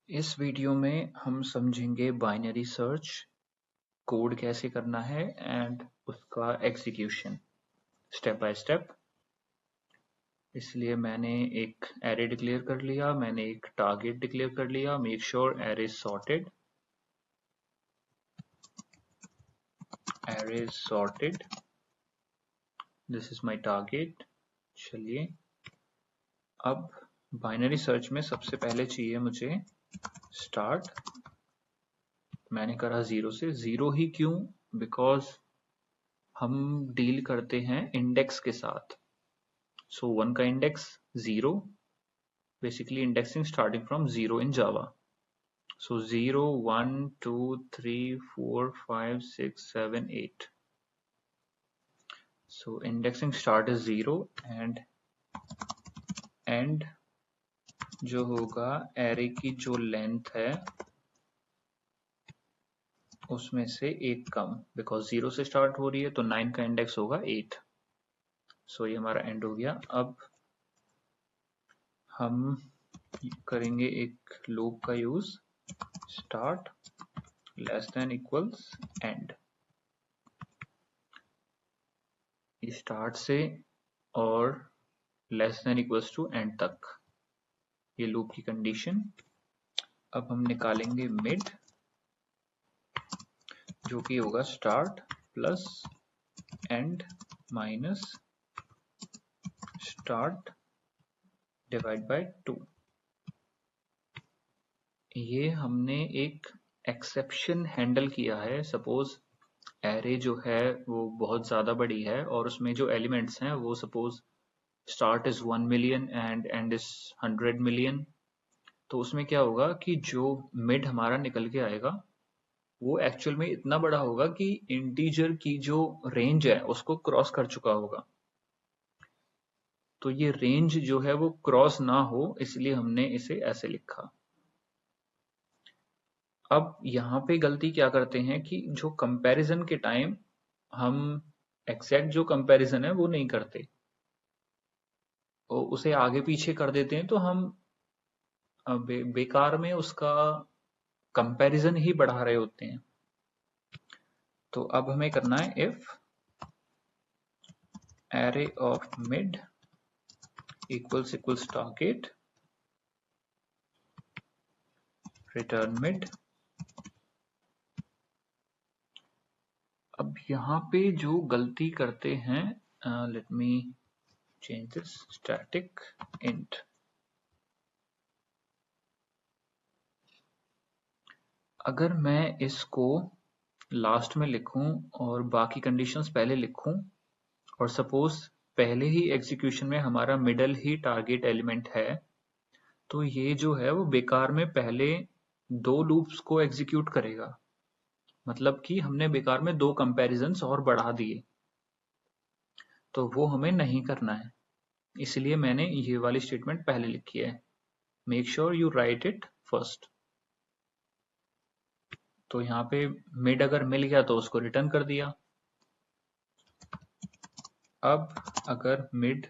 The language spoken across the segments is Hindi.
इस वीडियो में हम समझेंगे बाइनरी सर्च, कोड कैसे करना है एंड उसका एग्जीक्यूशन स्टेप बाय स्टेप। इसलिए मैंने एक एरे डिक्लेयर कर लिया, मैंने एक टारगेट डिक्लेयर कर लिया। Make sure array sorted, array sorted, this is my target. चलिए, अब बाइनरी सर्च में सबसे पहले चाहिए मुझे स्टार्ट। मैंने करा 0 से। 0 ही क्यों? बिकॉज हम डील करते हैं इंडेक्स के साथ। So 1 का index 0, basically indexing starting from 0 in Java. So 0, 1, 2, 3, 4, 5, 6, 7, 8. So indexing start is 0 and end जो होगा array की जो length है उसमें से एक कम, because 0 से start हो रही है तो 9 का इंडेक्स होगा 8. So ये हमारा end हो गया। अब हम करेंगे एक लूप का use, start less than equals end। Start से और less than equals to end तक ये लूप की कंडीशन। अब हम निकालेंगे मिड, जो कि होगा start plus and minus start divide by 2। ये हमने एक एक्सेप्शन हैंडल किया है। सपोज एरे जो है वो बहुत ज्यादा बड़ी है और उसमें जो एलिमेंट्स हैं वो suppose start is 1 million and and is 100 million. तो उसमें क्या होगा कि जो मिड हमारा निकल के आएगा वो एक्चुअल में इतना बड़ा होगा कि इंटीजर की जो रेंज है उसको क्रॉस कर चुका होगा। तो ये रेंज जो है वो क्रॉस ना हो, इसलिए हमने इसे ऐसे लिखा। अब यहाँ पे गलती क्या करते हैं कि जो कंपैरिजन के टाइम हम एग्जैक्ट जो कंपैरिजन है वो नहीं करते, और उसे आगे पीछे कर देते हैं, तो हम बेकार में उसका कंपैरिजन ही बढ़ा रहे होते हैं। तो अब हमें करना है if array of mid equals target return mid। अब यहाँ पे जो गलती करते हैं, let me change this, static int. अगर मैं इसको लास्ट में लिखूं और बाकी कंडीशंस पहले लिखूं, और सपोज पहले ही एग्जीक्यूशन में हमारा मिडल ही टारगेट एलिमेंट है, तो ये जो है वो बेकार में पहले 2 लूप्स को एग्जीक्यूट करेगा। मतलब कि हमने बेकार में 2 कंपैरिजंस और बढ़ा दिए, तो वो हमें नहीं करना है। इसलिए मैंने ये वाली स्टेटमेंट पहले लिखी है, make sure you right it first. तो यहाँ पे मिड अगर मिल गया तो उसको रिटर्न कर दिया। अब अगर मिड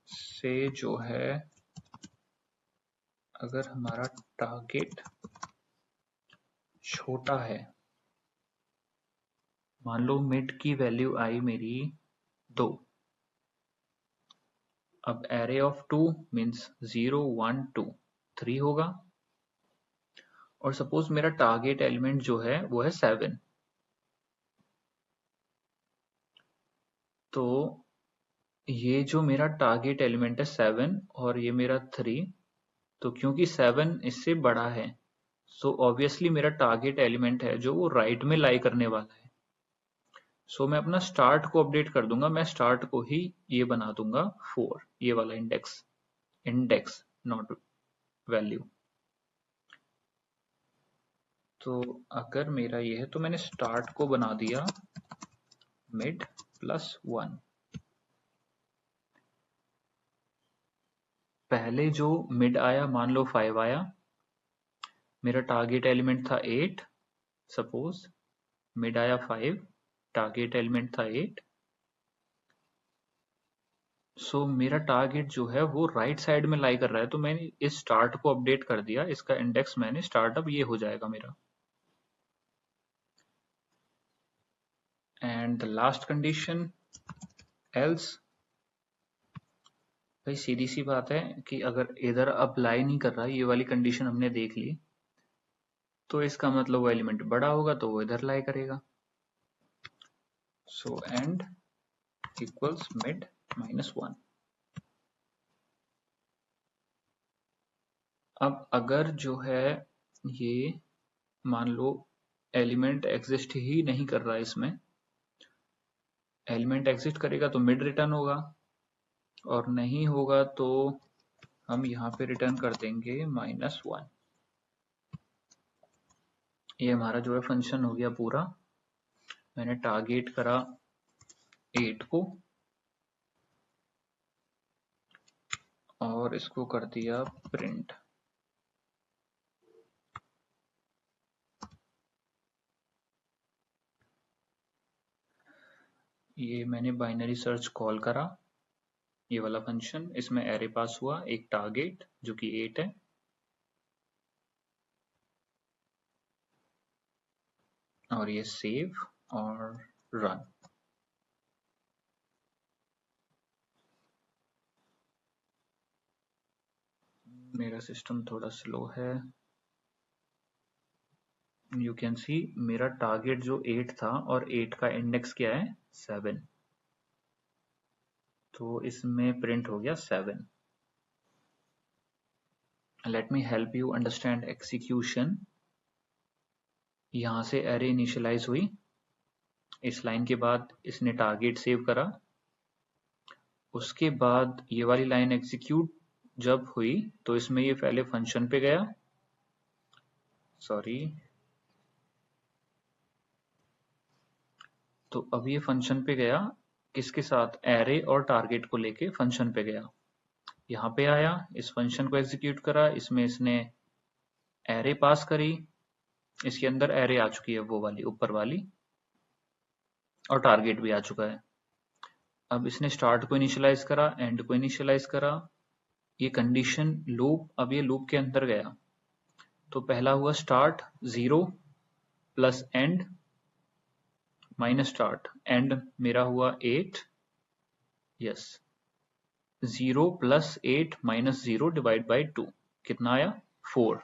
से जो है, अगर हमारा टारगेट छोटा है, मान लो मिड की वैल्यू आई मेरी 2। अब एरे ऑफ 2 मीन्स 0, 1, 2, 3 होगा। और सपोज मेरा टारगेट एलिमेंट जो है वो है 7। तो ये जो मेरा टारगेट एलिमेंट है 7 और ये मेरा 3, तो क्योंकि 7 इससे बड़ा है, सो ऑब्वियसली मेरा टारगेट एलिमेंट है जो वो राइट में लाई करने वाला है। सो मैं अपना स्टार्ट को अपडेट कर दूंगा। मैं स्टार्ट को ही ये बना दूंगा 4, ये वाला इंडेक्स, इंडेक्स नॉट वैल्यू। तो अगर मेरा ये है तो मैंने स्टार्ट को बना दिया मिड प्लस 1। पहले जो मिड आया, मान लो 5 आया, मेरा टारगेट एलिमेंट था 8। सपोज मिड आया 5, टारगेट एलिमेंट था 8, सो मेरा टारगेट जो है वो राइट साइड में लाई कर रहा है, तो मैंने इस स्टार्ट को अपडेट कर दिया, इसका इंडेक्स मैंने स्टार्टअप ये हो जाएगा मेरा। And the last condition else, भाई सीधी सी बात है कि अगर इधर अप्लाई नहीं कर रहा, ये वाली कंडीशन हमने देख ली, तो इसका मतलब वो एलिमेंट बड़ा होगा तो वो इधर लाई करेगा। So and equals mid -1। अब अगर जो है ये मान लो एलिमेंट एग्जिस्ट ही नहीं कर रहा है, इसमें एलिमेंट एग्जिस्ट करेगा तो मिड रिटर्न होगा, और नहीं होगा तो हम यहाँ पे रिटर्न कर देंगे -1। ये हमारा जो है फंक्शन हो गया पूरा। मैंने टारगेट करा 8 को और इसको कर दिया प्रिंट। ये मैंने बाइनरी सर्च कॉल करा, ये वाला फंक्शन, इसमें एरे पास हुआ, एक टारगेट जो कि 8 है, और ये सेव और रन। मेरा सिस्टम थोड़ा स्लो है। यू कैन सी मेरा टारगेट जो 8 था और 8 का इंडेक्स क्या है 7, तो इसमें प्रिंट हो गया 7। Let me help you understand execution. यहां से एरे इनिशियलाइज हुई, इस लाइन के बाद इसने टारगेट सेव करा, उसके बाद ये वाली लाइन एग्जीक्यूट जब हुई तो इसमें ये पहले फंक्शन पे गया, सॉरी, तो अब ये फंक्शन पे गया, किसके साथ, एरे और टारगेट को लेके फंक्शन पे गया। यहाँ पे आया, इस फंक्शन को एग्जीक्यूट करा, इसमें इसने एरे पास करी, इसके अंदर एरे आ चुकी है वो वाली ऊपर वाली, और टारगेट भी आ चुका है। अब इसने स्टार्ट को इनिशियलाइज करा, एंड को इनिशियलाइज करा, ये कंडीशन लूप, अब ये लूप के अंदर गया, तो पहला हुआ start 0 plus and minus start, and मेरा हुआ 8, yes, 0 plus 8 minus 0 divide by 2 कितना आया 4,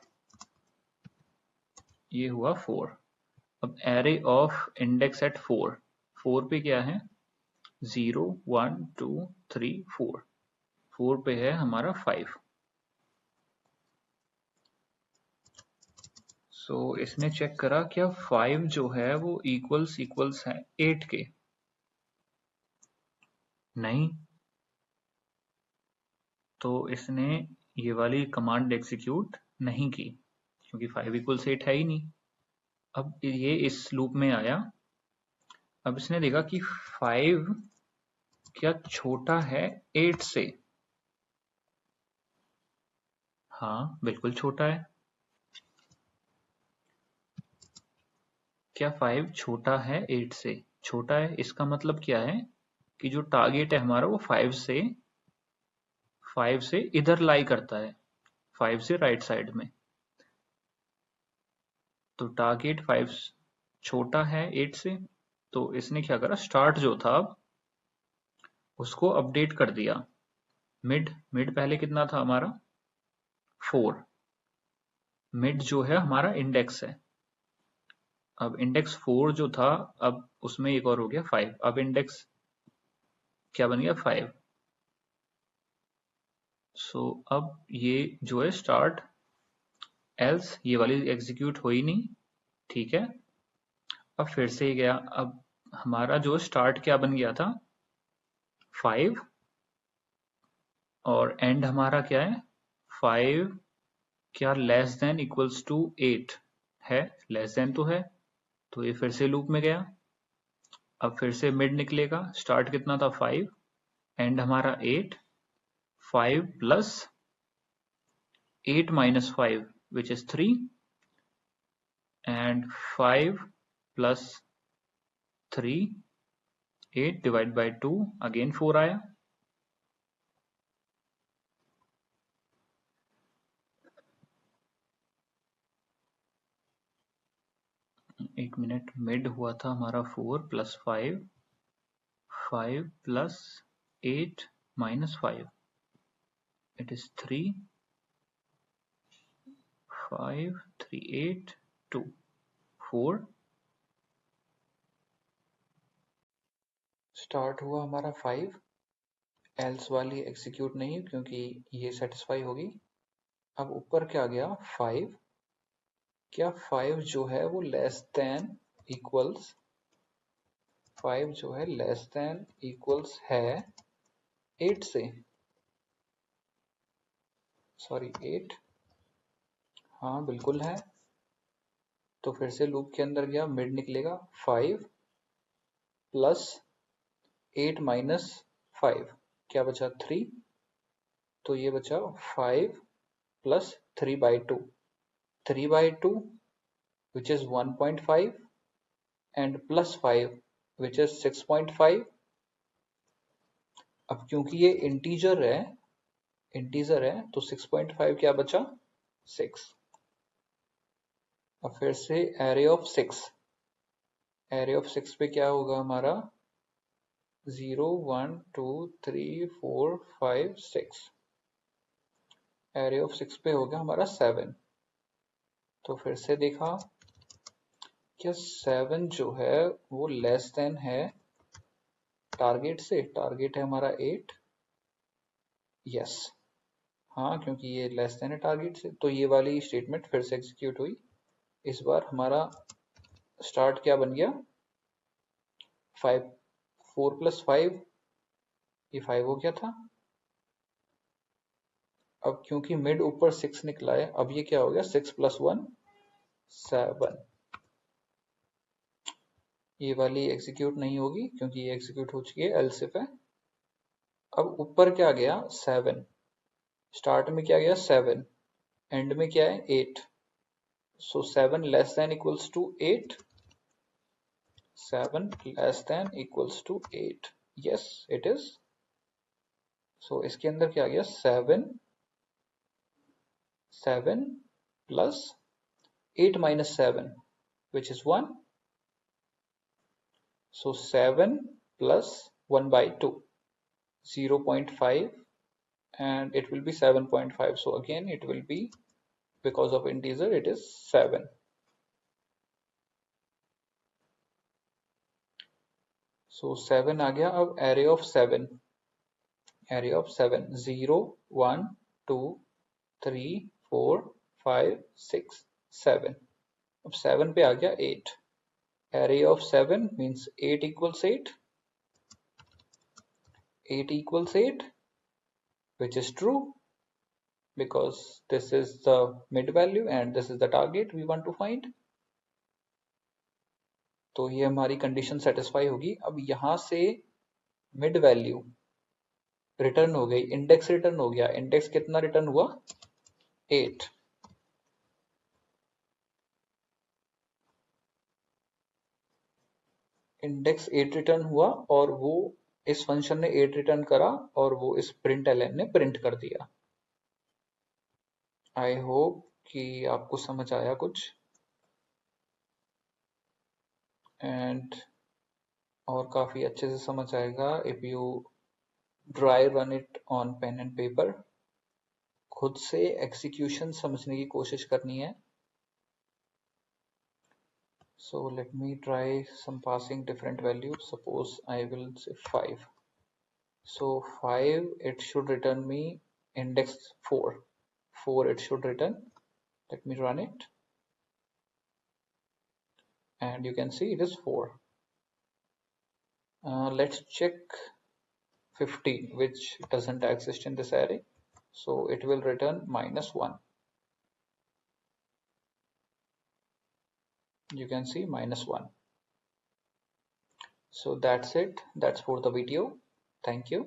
ये हुआ 4। अब एरे ऑफ इंडेक्स एट 4, 4 पे क्या है 0 1 2 3 4, 4 पे है हमारा 5। सो इसने चेक करा क्या 5 जो है वो इक्वल्स है 8 के, नहीं, तो इसने ये वाली कमांड एग्जीक्यूट नहीं की, क्योंकि 5 इक्वल्स 8 है ही नहीं। अब ये इस लूप में आया, अब इसने देखा कि 5 क्या छोटा है 8 से, हाँ बिल्कुल छोटा है। क्या 5 छोटा है 8 से, छोटा है, इसका मतलब क्या है कि जो टारगेट है हमारा वो 5 से इधर लाई करता है, 5 से राइट साइड में, तो टारगेट 5 छोटा है 8 से, तो इसने क्या करा, स्टार्ट जो था अब उसको अपडेट कर दिया, मिड, मिड पहले कितना था हमारा 4, मिड जो है हमारा इंडेक्स है, अब इंडेक्स 4 जो था, अब उसमें एक और हो गया 5, अब इंडेक्स क्या बन गया 5। सो अब ये जो है स्टार्ट एल्स, ये वाली एग्जीक्यूट हो ही नहीं, ठीक है, अब फिर से ही गया, अब हमारा जो स्टार्ट क्या बन गया था 5, और एंड हमारा क्या है 5 क्या लेस देन इक्वल्स टू 8 है, लेस देन तो है, तो ये फिर से लूप में गया, अब फिर से मिड निकलेगा, स्टार्ट कितना था 5, एंड हमारा 8, 5 plus 8 minus 5 which is 3, and 5 plus 3, 8 divided by 2 again 4 आया, एक मिनट, मिड हुआ था हमारा 4 plus 5, 5 plus 8 minus 5, it is 3, 5, 3, 8, 2, 4. Start हुआ हमारा 5, एल्स वाली एग्जीक्यूट नहीं क्योंकि ये सेटिस्फाई होगी। अब ऊपर क्या गया 5, क्या 5 जो है वो लेस देन इक्वल्स, 5 जो है लेस देन इक्वल्स है 8 से, सॉरी 8, हाँ बिल्कुल है। तो फिर से लूप के अंदर गया, मिड निकलेगा 5 प्लस 8 माइनस 5, क्या बचा 3, तो ये बचा 5 plus 3/2, 3/2 which is 1.5 and plus 5 which is 6.5। अब क्योंकि ये इंटीजर है तो 6.5 क्या बचा 6। अब फिर से एरे ऑफ 6, एरे ऑफ 6 पे क्या होगा हमारा 0 1 2 3 4 5 6, एरे ऑफ 6 पे होगा हमारा 7। तो फिर से देखा क्या 7 जो है वो लेस देन है टारगेट से, टारगेट है हमारा 8, यस हाँ क्योंकि ये लेस देन है टारगेट से, तो ये वाली स्टेटमेंट फिर से एग्जीक्यूट हुई। इस बार हमारा स्टार्ट क्या बन गया 5, 4 प्लस 5, ये 5 हो गया था। अब क्योंकि मिड ऊपर 6 निकला है, अब ये क्या हो गया 6 प्लस 1 7, ये वाली एग्जीक्यूट नहीं होगी क्योंकि ये एग्जीक्यूट हो चुकी है, एलसिफ है। अब ऊपर क्या गया 7, स्टार्ट में क्या गया 7, एंड में क्या है 8, so 7 less than equals to 8, 7 less than equals to 8, yes it is। so इसके अंदर क्या आ गया 7 plus 8 minus 7 which is 1, so 7 plus 1/2, 0.5 and it will be 7.5, so again it will be, because of integer it is 7। so 7 आ गया। अब array of 7, array of 7 0 1 2 3 4 5 6 7, अब 7 पे आ गया 8, array of 7 means 8 equals 8, 8 equals 8 which is true because this is the mid value and this is the target we want to find। तो ये हमारी कंडीशन सेटिस्फाई होगी। अब यहां से मिड वैल्यू रिटर्न हो गई, इंडेक्स रिटर्न हो गया, इंडेक्स कितना रिटर्न हुआ 8, इंडेक्स 8 रिटर्न हुआ और वो इस फंक्शन ने 8 रिटर्न करा और वो इस println ने प्रिंट कर दिया। आई होप कि आपको समझ आया कुछ, एंड और काफी अच्छे से समझ आएगा if you dry run it on pen and paper. खुद से एग्जीक्यूशन समझने की कोशिश करनी है। so let me try some passing different values, suppose I will say 5, so 5 it should return me index 4, 4 it should return, let me run it and you can see it is 4। let's check 15 which doesn't exist in this array, so it will return -1, you can see -1। so that's it, that's for the video, thank you।